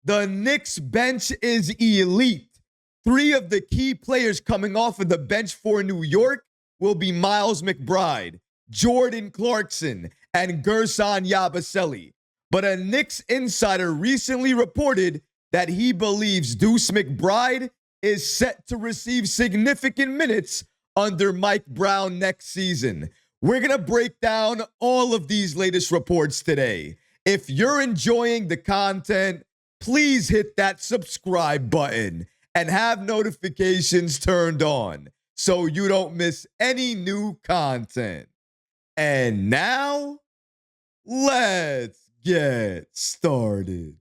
The Knicks bench is elite. 3 of the key players coming off of the bench for New York will be Miles McBride, Jordan Clarkson, and Guerschon Yabusele. But a Knicks insider recently reported that he believes Deuce McBride is set to receive significant minutes under Mike Brown next season. We're going to break down all of these latest reports today. If you're enjoying the content, please hit that subscribe button and have notifications turned on so you don't miss any new content. And now, let's get started.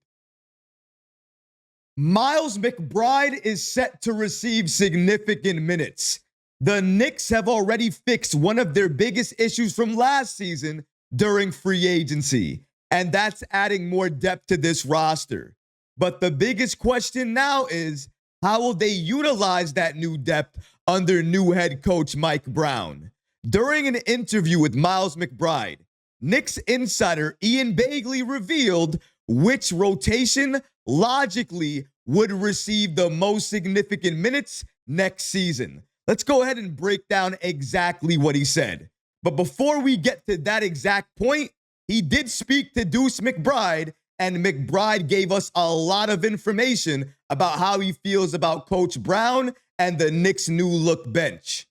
Miles McBride is set to receive significant minutes. The Knicks have already fixed one of their biggest issues from last season during free agency, and that's adding more depth to this roster. But the biggest question now is, how will they utilize that new depth under new head coach Mike Brown? During an interview with Miles McBride, Knicks insider Ian Begley revealed which rotation logically would receive the most significant minutes next season. Let's go ahead and break down exactly what he said. But before we get to that exact point, he did speak to Deuce McBride, and McBride gave us a lot of information about how he feels about Coach Brown and the Knicks' new look bench.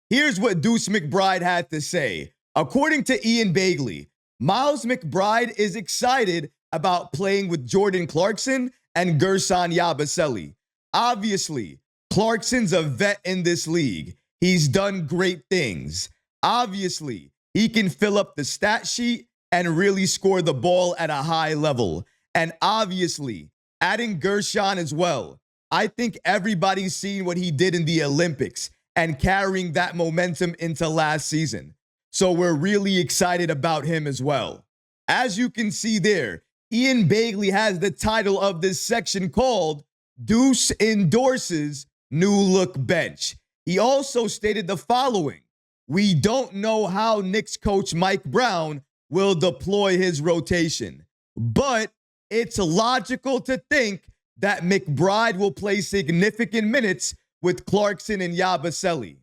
Here's what Deuce McBride had to say. According to Ian Begley, Miles McBride is excited about playing with Jordan Clarkson and Guerschon Yabusele. Obviously, Clarkson's a vet in this league. He's done great things. Obviously, he can fill up the stat sheet and really score the ball at a high level. And obviously, adding Guerschon as well. I think everybody's seen what he did in the Olympics and carrying that momentum into last season. So we're really excited about him as well. As you can see there, Ian Begley has the title of this section called Deuce Endorses New Look Bench. He also stated the following: we don't know how Knicks coach Mike Brown will deploy his rotation, but it's logical to think that McBride will play significant minutes with Clarkson and Yabusele.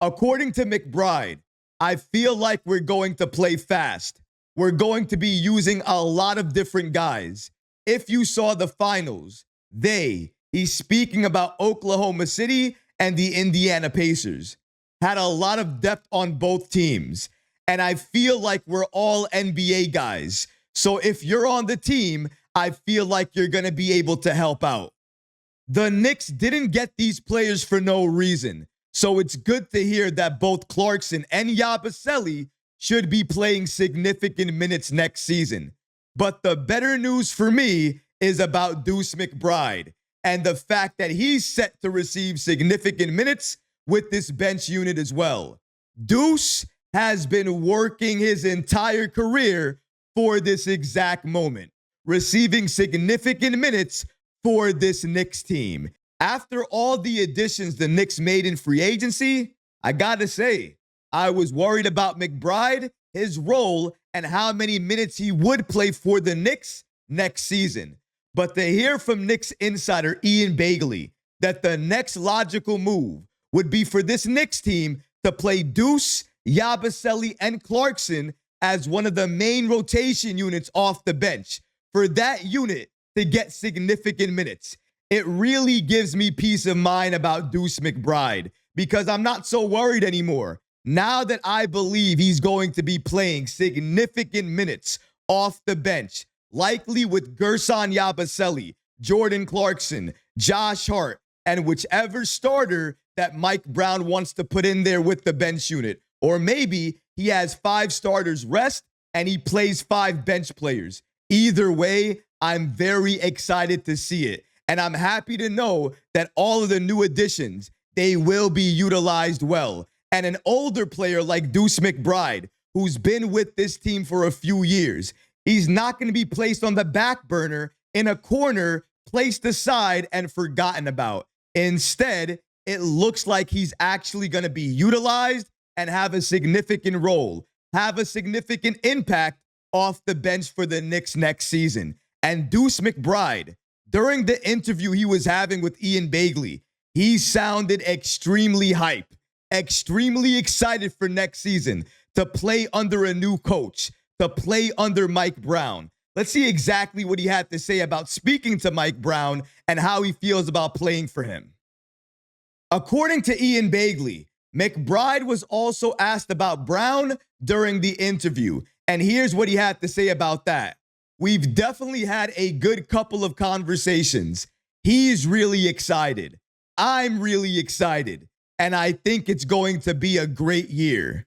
According to McBride, I feel like we're going to play fast. We're going to be using a lot of different guys. If you saw the finals, he's speaking about Oklahoma City and the Indiana Pacers, had a lot of depth on both teams. And I feel like we're all NBA guys. So if you're on the team, I feel like you're going to be able to help out. The Knicks didn't get these players for no reason. So it's good to hear that both Clarkson and Yabusele should be playing significant minutes next season. But the better news for me is about Deuce McBride and the fact that he's set to receive significant minutes with this bench unit as well. Deuce has been working his entire career for this exact moment, receiving significant minutes for this Knicks team. After all the additions the Knicks made in free agency, I gotta say, I was worried about McBride, his role, and how many minutes he would play for the Knicks next season. But to hear from Knicks insider Ian Begley that the next logical move would be for this Knicks team to play Deuce, Yabusele, and Clarkson as one of the main rotation units off the bench, for that unit to get significant minutes, it really gives me peace of mind about Deuce McBride, because I'm not so worried anymore. Now that I believe he's going to be playing significant minutes off the bench, likely with Guerschon Yabusele, Jordan Clarkson, Josh Hart, and whichever starter that Mike Brown wants to put in there with the bench unit. Or maybe he has 5 starters rest and he plays 5 bench players. Either way, I'm very excited to see it. And I'm happy to know that all of the new additions, they will be utilized well. And an older player like Deuce McBride, who's been with this team for a few years, he's not going to be placed on the back burner in a corner, placed aside and forgotten about. Instead, it looks like he's actually going to be utilized and have a significant role, have a significant impact off the bench for the Knicks next season. And Deuce McBride, During the interview he was having with Ian Begley, he sounded extremely hype, extremely excited for next season to play under a new coach, to play under Mike Brown. Let's see exactly what he had to say about speaking to Mike Brown and how he feels about playing for him. According to Ian Begley, McBride was also asked about Brown during the interview, and here's what he had to say about that. We've definitely had a good couple of conversations. He's really excited. I'm really excited, and I think it's going to be a great year.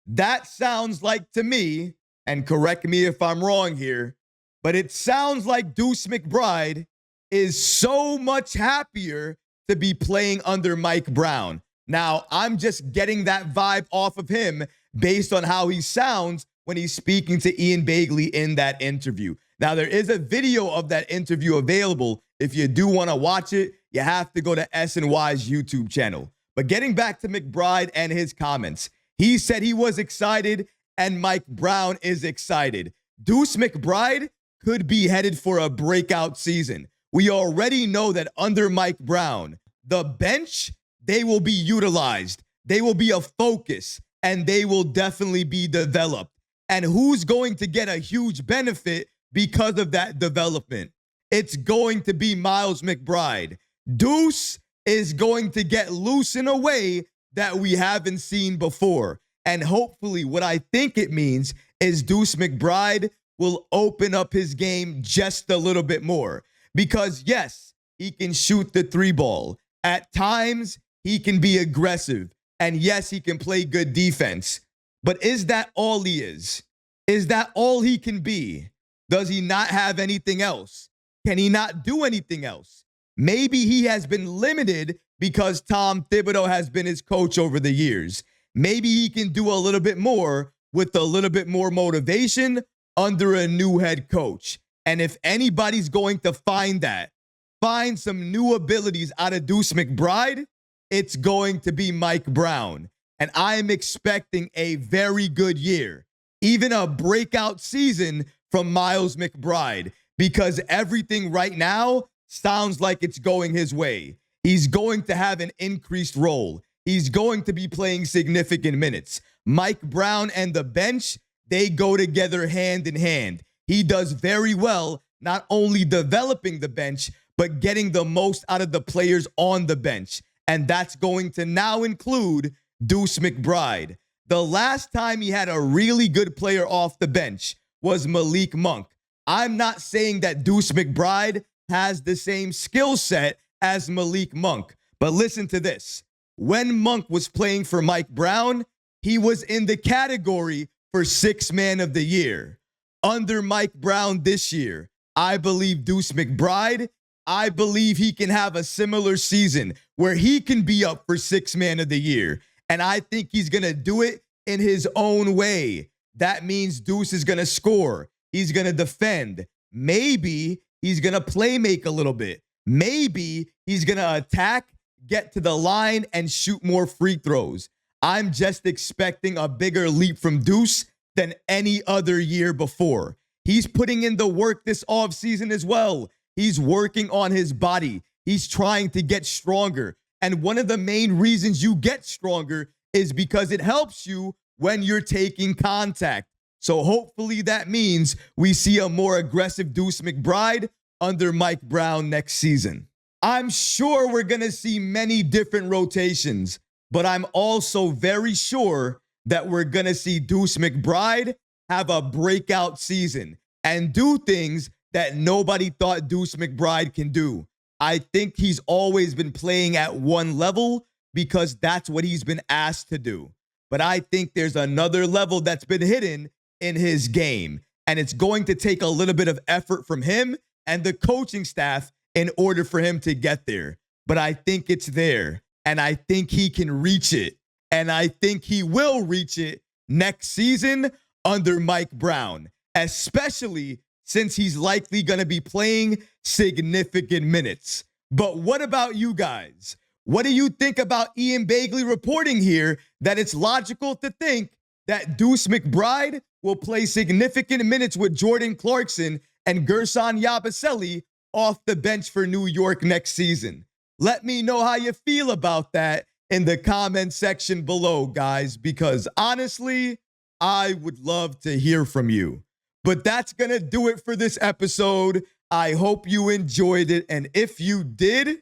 That sounds like to me, and correct me if I'm wrong here, but it sounds like Deuce McBride is so much happier to be playing under Mike Brown. Now, I'm just getting that vibe off of him based on how he sounds when he's speaking to Ian Begley in that interview. Now, there is a video of that interview available. If you do want to watch it, you have to go to SNY's YouTube channel. But getting back to McBride and his comments, he said he was excited and Mike Brown is excited. Deuce McBride could be headed for a breakout season. We already know that under Mike Brown, the bench, they will be utilized. They will be a focus, and they will definitely be developed. And who's going to get a huge benefit because of that development? It's going to be Miles McBride. Deuce is going to get loose in a way that we haven't seen before. And hopefully what I think it means is Deuce McBride will open up his game just a little bit more. Because yes, he can shoot the three ball. At times, he can be aggressive. And yes, he can play good defense. But is that all he is? Is that all he can be? Does he not have anything else? Can he not do anything else? Maybe he has been limited because Tom Thibodeau has been his coach over the years. Maybe he can do a little bit more with a little bit more motivation under a new head coach. And if anybody's going to find some new abilities out of Deuce McBride, it's going to be Mike Brown. And I am expecting a very good year, even a breakout season from Miles McBride, because everything right now sounds like it's going his way. He's going to have an increased role. He's going to be playing significant minutes. Mike Brown and the bench, they go together hand in hand. He does very well, not only developing the bench, but getting the most out of the players on the bench. And that's going to now include Deuce McBride. The last time he had a really good player off the bench was Malik Monk. I'm not saying that Deuce McBride has the same skill set as Malik Monk, but listen to this. When Monk was playing for Mike Brown, he was in the category for Sixth Man of the Year. Under Mike Brown this year, I believe Deuce McBride, I believe he can have a similar season where he can be up for Sixth Man of the Year. And I think he's going to do it in his own way. That means Deuce is going to score. He's going to defend. Maybe he's going to play make a little bit. Maybe he's going to attack, get to the line, and shoot more free throws. I'm just expecting a bigger leap from Deuce than any other year before. He's putting in the work this offseason as well. He's working on his body. He's trying to get stronger. And one of the main reasons you get stronger is because it helps you when you're taking contact. So hopefully that means we see a more aggressive Deuce McBride under Mike Brown next season. I'm sure we're going to see many different rotations, but I'm also very sure that we're going to see Deuce McBride have a breakout season and do things that nobody thought Deuce McBride can do. I think he's always been playing at one level because that's what he's been asked to do. But I think there's another level that's been hidden in his game, and it's going to take a little bit of effort from him and the coaching staff in order for him to get there. But I think it's there, and I think he can reach it, and I think he will reach it next season under Mike Brown, especially since he's likely going to be playing significant minutes. But what about you guys? What do you think about Ian Begley reporting here that it's logical to think that Deuce McBride will play significant minutes with Jordan Clarkson and Guerschon Yabusele off the bench for New York next season? Let me know how you feel about that in the comment section below, guys, because honestly, I would love to hear from you. But that's going to do it for this episode. I hope you enjoyed it. And if you did,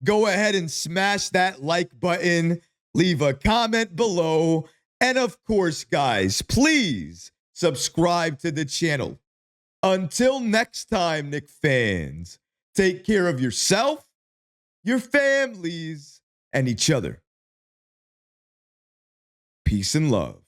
go ahead and smash that like button, leave a comment below. And of course, guys, please subscribe to the channel. Until next time, Knick fans, take care of yourself, your families, and each other. Peace and love.